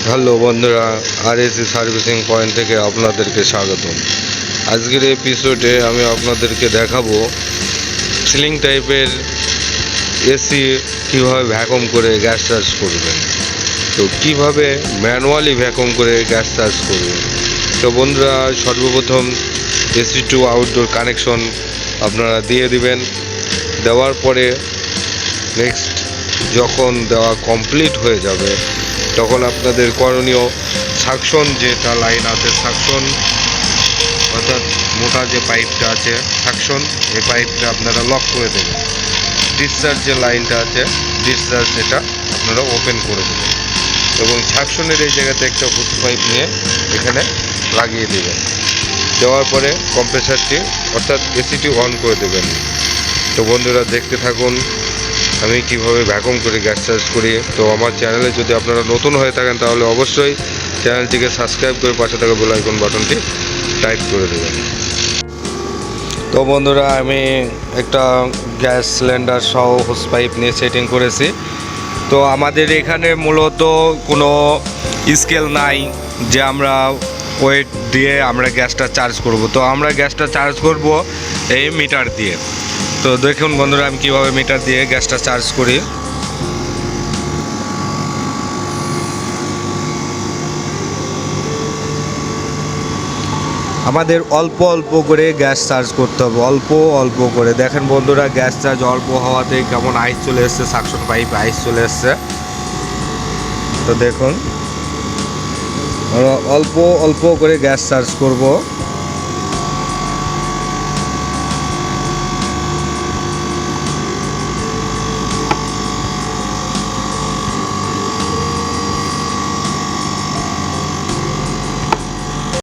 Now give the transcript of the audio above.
Hello বন্ধুরা, RAC servicing point থেকে আপনাদেরকে স্বাগতম। আজকের এপিসোডে আমি আপনাদেরকে দেখাবো সিলিং টাইপের এসি কীভাবে ভ্যাকুম করে গ্যাস চার্জ করবেন। তো কিভাবে ম্যানুয়ালি ভ্যাকুম করে গ্যাস চার্জ করবেন। তো বন্ধুরা, সর্বপ্রথম এসি টু আউটডোর কানেকশন আপনারা দিয়ে দিবেন। দেওয়ার পরে নেক্সট যখন দেওয়া কমপ্লিট হয়ে যাবে তখন আপনাদের করণীয় সাকশন যেটা লাইন আছে, সাকশন অর্থাৎ মোটা যে পাইপটা আছে সাকশন, এই পাইপটা আপনারা লক করে দেবেন। ডিসচার্জ যে লাইনটা আছে ডিসচার্জ এটা আপনারা ওপেন করে দেবেন এবং সাকশনের এই জায়গাতে একটা হুড পাইপ নিয়ে এখানে লাগিয়ে দেবেন। দেওয়ার পরে কম্প্রেসারটি অর্থাৎ এসিটি অন করে দেবেন। তো বন্ধুরা, দেখতে থাকুন আমি কিভাবে ভ্যাকুম করে গ্যাস চার্জ করি। তো আমার চ্যানেলে যদি আপনারা নতুন হয়ে থাকেন তাহলে অবশ্যই চ্যানেলটিকে সাবস্ক্রাইব করে পাশে থাকা বেল আইকন বাটনটি টাইপ করে দেবেন। তো বন্ধুরা, আমি একটা গ্যাস সিলিন্ডার সহ হোস পাইপ নিয়ে সেটিং করেছি। তো আমাদের এখানে মূলত কোনো স্কেল নাই যে আমরা ওয়েট দিয়ে আমরা গ্যাসটা চার্জ করব। তো আমরা গ্যাসটা চার্জ করব এই মিটার দিয়ে। তো দেখুন বন্ধুরা, আমি কীভাবে মিটার দিয়ে গ্যাসটা চার্জ করি। আমাদের অল্প অল্প করে গ্যাস চার্জ করতে হবে, অল্প অল্প করে। দেখেন বন্ধুরা, গ্যাস চার্জ অল্প হওয়াতে কেমন আইস চলে এসছে, সাকশন পাইপ আইস চলে এসছে। তো দেখুন, অল্প অল্প করে গ্যাস চার্জ করব।